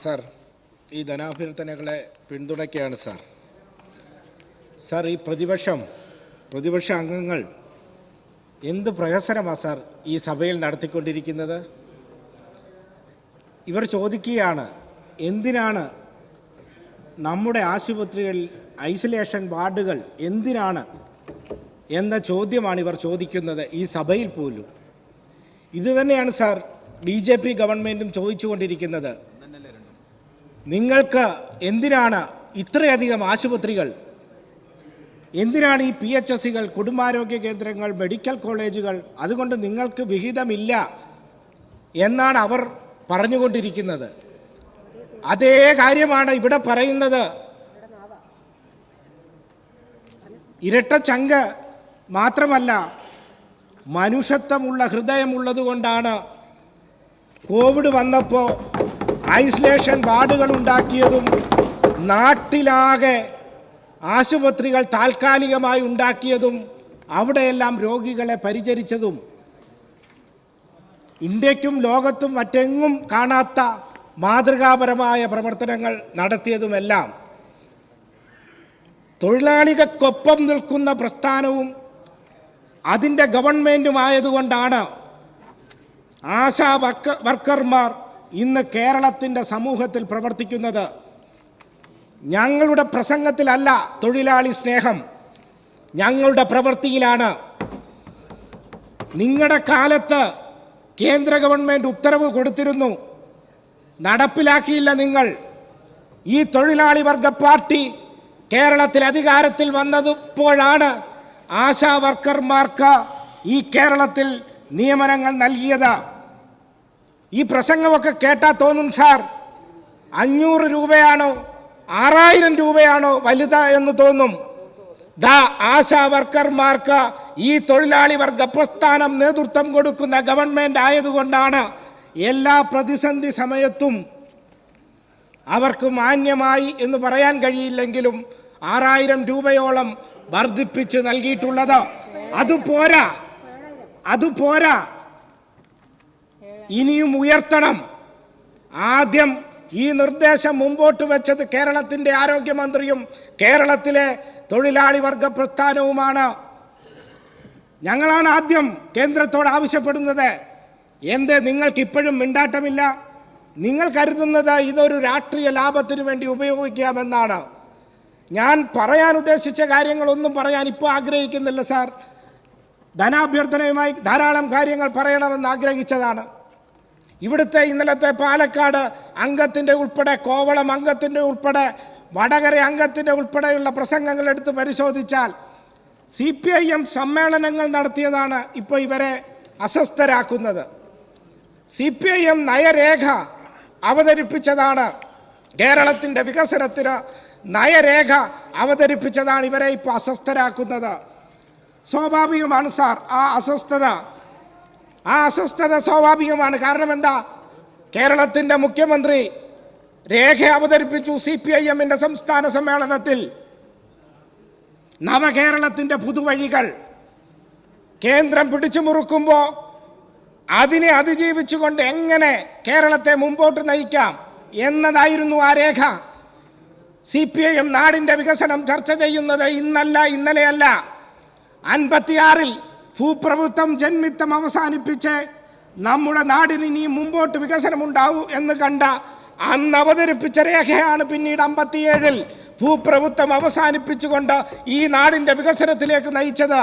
Sir, ഈ ധനാഭ്യർത്ഥനകളെ പിന്തുണയ്ക്കുകയാണ് sir. Sir, ഈ പ്രതിപക്ഷ അംഗങ്ങൾ എന്ത് പ്രഹസനമാണ് സാർ ഈ സഭയിൽ നടത്തിക്കൊണ്ടിരിക്കുന്നത്? ഇവർ ചോദിക്കുകയാണ്, എന്തിനാണ് നമ്മുടെ ആശുപത്രികളിൽ ഐസൊലേഷൻ വാർഡുകൾ എന്തിനാണ് എന്ന ചോദ്യമാണ് ഇവർ ചോദിക്കുന്നത് ഈ സഭയിൽ പോലും. ഇതുതന്നെയാണ് സാർ BJP ഗവൺമെൻറ്റും ചോദിച്ചുകൊണ്ടിരിക്കുന്നത്. നിങ്ങൾക്ക് എന്തിനാണ് ഇത്രയധികം ആശുപത്രികൾ? എന്തിനാണ് ഈ PHSകൾ, കുടുംബാരോഗ്യ കേന്ദ്രങ്ങൾ, മെഡിക്കൽ കോളേജുകൾ? അതുകൊണ്ട് നിങ്ങൾക്ക് വിഹിതമില്ല എന്നാണ് അവർ പറഞ്ഞുകൊണ്ടിരിക്കുന്നത്. അതേ കാര്യമാണ് ഇവിടെ പറയുന്നത്. ഇരട്ടച്ചങ്ക് മാത്രമല്ല, മനുഷ്യത്വമുള്ള ഹൃദയമുള്ളതുകൊണ്ടാണ് കോവിഡ് വന്നപ്പോൾ ഐസൊലേഷൻ വാർഡുകൾ ഉണ്ടാക്കിയതും നാട്ടിലാകെ ആശുപത്രികൾ താൽക്കാലികമായി ഉണ്ടാക്കിയതും അവിടെയെല്ലാം രോഗികളെ പരിചരിച്ചതും ഇന്ത്യക്കും ലോകത്തും മറ്റെങ്ങും കാണാത്ത മാതൃകാപരമായ പ്രവർത്തനങ്ങൾ നടത്തിയതുമെല്ലാം തൊഴിലാളികൾക്കൊപ്പം നിൽക്കുന്ന പ്രസ്ഥാനവും അതിൻ്റെ ഗവൺമെൻറ്റുമായതുകൊണ്ടാണ് ആശാ വർക്കർമാർ ഇന്ന് കേരളത്തിൻ്റെ സമൂഹത്തിൽ പ്രവർത്തിക്കുന്നത്. ഞങ്ങളുടെ പ്രസംഗത്തിലല്ല തൊഴിലാളി സ്നേഹം, ഞങ്ങളുടെ പ്രവൃത്തിയിലാണ്. നിങ്ങളുടെ കാലത്ത് കേന്ദ്ര ഗവൺമെൻറ് ഉത്തരവ് കൊടുത്തിരുന്നു, നടപ്പിലാക്കിയില്ല നിങ്ങൾ. ഈ തൊഴിലാളി വർഗ പാർട്ടി കേരളത്തിൽ അധികാരത്തിൽ വന്നപ്പോഴാണ് ആശാ വർക്കർമാർക്ക് ഈ കേരളത്തിൽ നിയമനങ്ങൾ നൽകിയത്. ഈ പ്രസംഗമൊക്കെ കേട്ടാൽ തോന്നും, സാർ 500 രൂപയാണോ 6000 രൂപയാണോ വലുത് എന്ന് തോന്നും. ആശാ വർക്കർമാർക്ക് ഈ തൊഴിലാളി വർഗ പ്രസ്ഥാനം നേതൃത്വം കൊടുക്കുന്ന ഗവൺമെൻറ് ആയതുകൊണ്ടാണ് എല്ലാ പ്രതിസന്ധി സമയത്തും അവർക്ക് മാന്യമായി എന്ന് പറയാൻ കഴിയില്ലെങ്കിലും 6000 രൂപയോളം വർദ്ധിപ്പിച്ച് നൽകിയിട്ടുള്ളത്. അതുപോരാ, ഇനിയും ഉയർത്തണം. ആദ്യം ഈ നിർദ്ദേശം മുമ്പോട്ട് വെച്ചത് കേരളത്തിൻ്റെ ആരോഗ്യമന്ത്രിയും കേരളത്തിലെ തൊഴിലാളി വർഗ പ്രസ്ഥാനവുമാണ്. ഞങ്ങളാണ് ആദ്യം കേന്ദ്രത്തോട് ആവശ്യപ്പെടുന്നത്. എന്തേ നിങ്ങൾക്ക് ഇപ്പോഴും മിണ്ടാട്ടമില്ല? നിങ്ങൾ കരുതുന്നത് ഇതൊരു രാഷ്ട്രീയ ലാഭത്തിന് വേണ്ടി ഉപയോഗിക്കാമെന്നാണ്. ഞാൻ പറയാൻ ഉദ്ദേശിച്ച കാര്യങ്ങളൊന്നും പറയാൻ ഇപ്പോൾ ആഗ്രഹിക്കുന്നില്ല സാർ. ധനാഭ്യർത്ഥനയുമായി ധാരാളം കാര്യങ്ങൾ പറയണമെന്ന് ആഗ്രഹിച്ചതാണ്. ഇവിടുത്തെ ഇന്നലത്തെ പാലക്കാട് അംഗത്തിൻ്റെ ഉൾപ്പെടെ, കോവളം അംഗത്തിൻ്റെ ഉൾപ്പെടെ, വടകര അംഗത്തിൻ്റെ ഉൾപ്പെടെയുള്ള പ്രസംഗങ്ങൾ എടുത്ത് പരിശോധിച്ചാൽ CPIM സമ്മേളനങ്ങൾ നടത്തിയതാണ് ഇപ്പോൾ ഇവരെ അസ്വസ്ഥരാക്കുന്നത്. CPIM നയരേഖ അവതരിപ്പിച്ചതാണ്, കേരളത്തിൻ്റെ വികസനത്തിന് നയരേഖ അവതരിപ്പിച്ചതാണ് ഇവരെ ഇപ്പോൾ അസ്വസ്ഥരാക്കുന്നത്. സ്വാഭാവികമാണ് സാർ, ആ അസ്വസ്ഥത സ്വാഭാവികമാണ്. കാരണം എന്താ? കേരളത്തിൻ്റെ മുഖ്യമന്ത്രി രേഖ അവതരിപ്പിച്ചു CPIMൻ്റെ സംസ്ഥാന സമ്മേളനത്തിൽ. നവകേരളത്തിൻ്റെ പുതുവഴികൾ കേന്ദ്രം പിടിച്ചു മുറുക്കുമ്പോൾ അതിനെ അതിജീവിച്ചുകൊണ്ട് എങ്ങനെ കേരളത്തെ മുമ്പോട്ട് നയിക്കാം എന്നതായിരുന്നു ആ രേഖ. CPIM നാടിൻ്റെ വികസനം ചർച്ച ചെയ്യുന്നത് ഇന്നല്ല, ഇന്നലെയല്ല. 56-ൽ ഭൂപ്രഭുത്വം ജന്മിത്വം അവസാനിപ്പിച്ച് നമ്മുടെ നാടിന് ഇനിയും മുമ്പോട്ട് വികസനമുണ്ടാവൂ എന്ന് കണ്ട അന്ന് അവതരിപ്പിച്ച രേഖയാണ് പിന്നീട് 57-ൽ ഭൂപ്രഭുത്വം അവസാനിപ്പിച്ചുകൊണ്ട് ഈ നാടിൻ്റെ വികസനത്തിലേക്ക് നയിച്ചത്.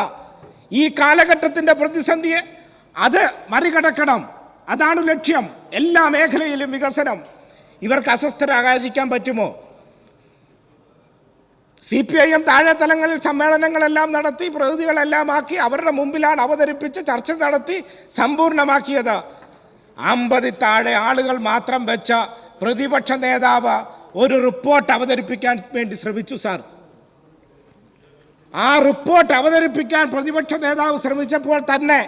ഈ കാലഘട്ടത്തിൻ്റെ പ്രതിസന്ധിയെ അത് മറികടക്കണം, അതാണ് ലക്ഷ്യം. എല്ലാ മേഖലയിലും വികസനം. ഇവർക്ക് അസ്വസ്ഥരാകാതിരിക്കാൻ പറ്റുമോ? CPIM താഴെത്തലങ്ങളിൽ സമ്മേളനങ്ങളെല്ലാം നടത്തി, പ്രതിനിധികളെല്ലാം ആക്കി അവരുടെ മുമ്പിലാണ് അവതരിപ്പിച്ച് ചർച്ച നടത്തി സമ്പൂർണ്ണമാക്കിയത്. 50 താഴെ ആളുകൾ മാത്രം വെച്ച പ്രതിപക്ഷ നേതാവ് ഒരു റിപ്പോർട്ട് അവതരിപ്പിക്കാൻ വേണ്ടി ശ്രമിച്ചു സാർ. ആ റിപ്പോർട്ട് അവതരിപ്പിക്കാൻ പ്രതിപക്ഷ നേതാവ് ശ്രമിച്ചപ്പോൾ തന്നെ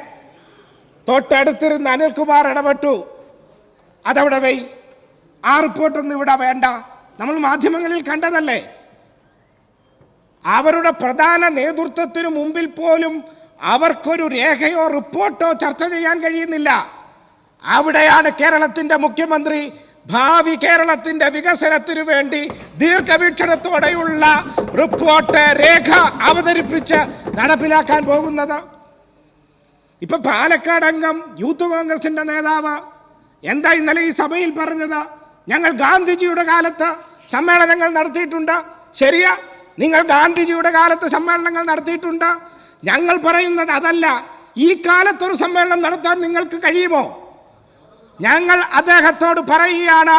തൊട്ടടുത്തിരുന്ന് അനിൽകുമാർ ഇടപെട്ടു. അതവിടെ വൈ, ആ റിപ്പോർട്ടൊന്നും ഇവിടെ വേണ്ട, നമ്മൾ മാധ്യമങ്ങളിൽ കണ്ടതല്ലേ. അവരുടെ പ്രധാന നേതൃത്വത്തിനു മുമ്പിൽ പോലും അവർക്കൊരു രേഖയോ റിപ്പോർട്ടോ ചർച്ച ചെയ്യാൻ കഴിയുന്നില്ല. അവിടെയാണ് കേരളത്തിൻ്റെ മുഖ്യമന്ത്രി ഭാവി കേരളത്തിന്റെ വികസനത്തിനു വേണ്ടി ദീർഘവീക്ഷണത്തോടെയുള്ള റിപ്പോർട്ട് രേഖ അവതരിപ്പിച്ച് നടപ്പിലാക്കാൻ പോകുന്നത്? ഇപ്പൊ പാലക്കാട് അംഗം യൂത്ത് കോൺഗ്രസിന്റെ നേതാവ് എന്താ ഇന്നലെ ഈ സഭയിൽ പറഞ്ഞത്? ഞങ്ങൾ ഗാന്ധിജിയുടെ കാലത്ത് സമ്മേളനങ്ങൾ നടത്തിയിട്ടുണ്ട്. ശരിയാ, നിങ്ങൾ ഗാന്ധിജിയുടെ കാലത്ത് സമ്മേളനങ്ങൾ നടത്തിയിട്ടുണ്ട്. ഞങ്ങൾ പറയുന്നത് അതല്ല. ഈ കാലത്തൊരു സമ്മേളനം നടത്താൻ നിങ്ങൾക്ക് കഴിയുമോ? ഞങ്ങൾ അദ്ദേഹത്തോട് പറയുകയാണ്,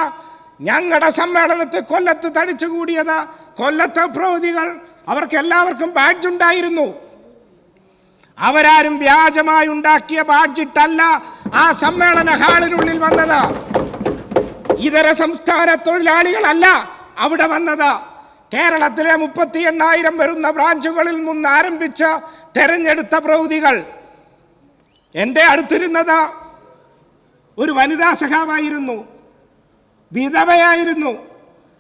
ഞങ്ങളുടെ സമ്മേളനത്തിൽ കൊല്ലത്ത് തടിച്ചുകൂടിയത് കൊല്ലത്തെ പ്രൗഢികൾ, അവർക്ക് എല്ലാവർക്കും ബാഡ്ജ് ഉണ്ടായിരുന്നു. അവരാരും വ്യാജമായി ഉണ്ടാക്കിയ ബാഡ്ജിട്ടല്ല ആ സമ്മേളന ഹാളിനുള്ളിൽ വന്നത്. ഇതര സംസ്ഥാന തൊഴിലാളികളല്ല അവിടെ വന്നത്. കേരളത്തിലെ 38,000 വരുന്ന ബ്രാഞ്ചുകളിൽ നിന്ന് ആരംഭിച്ച തെരഞ്ഞെടുത്ത പ്രൗഢികൾ. എൻ്റെ അടുത്തിരുന്നത് ഒരു വനിതാ സഖാവായിരുന്നു, വിധവയായിരുന്നു.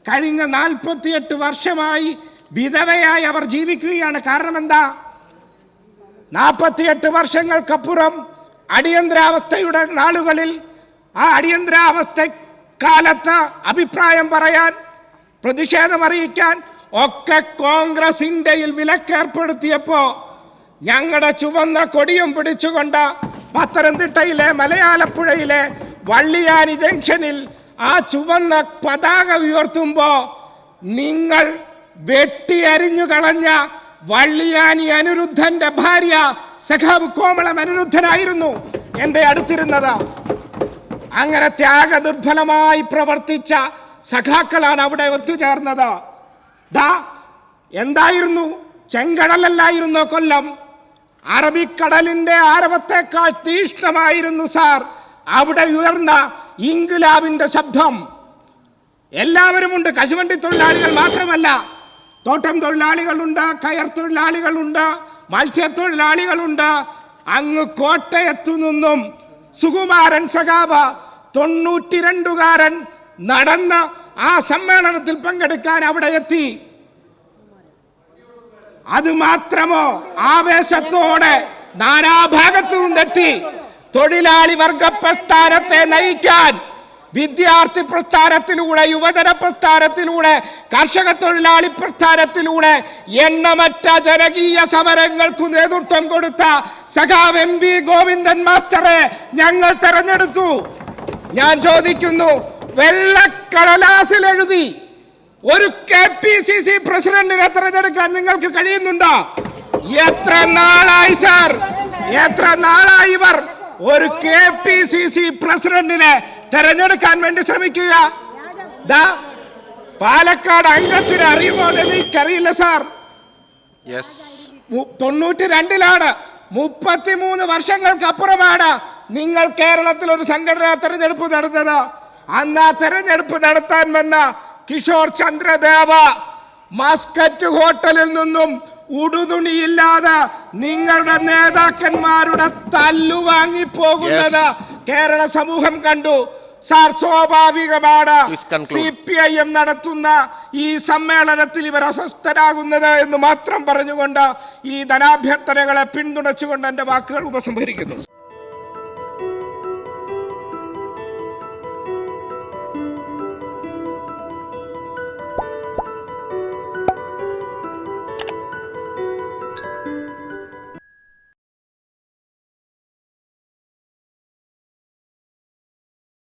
കഴിഞ്ഞ 48 വർഷമായി വിധവയായി അവർ ജീവിക്കുകയാണ്. കാരണം എന്താ? 48 വർഷങ്ങൾക്കപ്പുറം അടിയന്തരാവസ്ഥയുടെ നാളുകളിൽ ആ അടിയന്തരാവസ്ഥ കാലത്ത് അഭിപ്രായം പറയാൻ, പ്രതിഷേധം അറിയിക്കാൻ ഒക്കെ കോൺഗ്രസ് ഇന്ത്യയിൽ വിലക്കേർപ്പെടുത്തിയപ്പോ ഞങ്ങളുടെ ചുവന്ന കൊടിയും പിടിച്ചുകൊണ്ട് പത്തനംതിട്ടയിലെ മലയാലപ്പുഴയിലെ വള്ളിയാനി ജംഗ്ഷനിൽ ആ ചുവന്ന പതാക ഉയർത്തുമ്പോ നിങ്ങൾ വെട്ടിയരിഞ്ഞു കളഞ്ഞ വള്ളിയാനി അനിരുദ്ധന്റെ ഭാര്യ സഖാവ് കോമളം അനിരുദ്ധനായിരുന്നു എൻ്റെ അടുത്തിരുന്നത്. അങ്ങനെ ത്യാഗദുർബലമായി പ്രവർത്തിച്ച സഖാക്കളാണ് അവിടെ ഒത്തുചേർന്നത്. എന്തായിരുന്നു? ചെങ്കടലല്ലായിരുന്നോ കൊല്ലം? അറബിക്കടലിന്റെ ആരവത്തെക്കാൾ തീഷ്ണമായിരുന്നു സാർ അവിടെ ഉയർന്ന ഇൻക്വിലാബിന്റെ ശബ്ദം. എല്ലാവരുമുണ്ട്. കശുവണ്ടി തൊഴിലാളികൾ മാത്രമല്ല, തോട്ടം തൊഴിലാളികളുണ്ട്, കയർ തൊഴിലാളികളുണ്ട്, മത്സ്യത്തൊഴിലാളികളുണ്ട്. അങ്ങ് കോട്ടയത്തു നിന്നും സുകുമാരൻ സഖാവ് 92കാരൻ നടന്ന് ആ സമ്മേളനത്തിൽ പങ്കെടുക്കാൻ അവിടെ എത്തി. അത് മാത്രമോ, ആവേശത്തോടെ നാനാഭാഗത്തു നിന്നെത്തി. തൊഴിലാളി വർഗ പ്രസ്ഥാനത്തെ നയിക്കാൻ വിദ്യാർത്ഥി പ്രസ്ഥാനത്തിലൂടെ, യുവജന പ്രസ്ഥാനത്തിലൂടെ, കർഷക തൊഴിലാളി പ്രസ്ഥാനത്തിലൂടെ എണ്ണമറ്റ ജനകീയ സമരങ്ങൾക്ക് നേതൃത്വം കൊടുത്ത സഖാവ് MP ഗോവിന്ദൻ മാസ്റ്ററെ ഞങ്ങൾ തെരഞ്ഞെടുത്തു. ഞാൻ ചോദിക്കുന്നു, വെള്ളക്കടലാസിൽ എഴുതി ഒരു KPCC പ്രസിഡന്റിനെ തെരഞ്ഞെടുക്കാൻ നിങ്ങൾക്ക് കഴിയുന്നുണ്ടോ? എത്ര നാളായി സാർ, എത്ര നാളായി ഇവർ ഒരു KPCC പ്രസിഡന്റിനെ തെരഞ്ഞെടുക്കാൻ വേണ്ടി ശ്രമിക്കുക? പാലക്കാട് അംഗത്തിന് അറിയുമോ എന്ന് എനിക്കറിയില്ല സാർ. 92ലാണ്, 33 വർഷങ്ങൾക്കപ്പുറമാണ് നിങ്ങൾ കേരളത്തിൽ ഒരു സംഘടനാ തെരഞ്ഞെടുപ്പ് നടന്നത്. അന്ന് ആ തെരഞ്ഞെടുപ്പ് നടത്താൻ വന്ന കിഷോർ ചന്ദ്രദേവ മസ്കറ്റ് ഹോട്ടലിൽ നിന്നും ഉടുതുണിയില്ലാതെ നിങ്ങളുടെ നേതാക്കന്മാരുടെ തല്ലുവാങ്ങി പോകുന്നത് കേരള സമൂഹം കണ്ടു. സാർ, സ്വാഭാവികമാണ് CPIM നടത്തുന്ന ഈ സമ്മേളനത്തിൽ ഇവർ അസ്വസ്ഥരാകുന്നത് എന്ന് മാത്രം പറഞ്ഞുകൊണ്ട് ഈ ധനാഭ്യർത്ഥനകളെ പിന്തുണച്ചുകൊണ്ട് എൻ്റെ വാക്കുകൾ ഉപസംഹരിക്കുന്നു.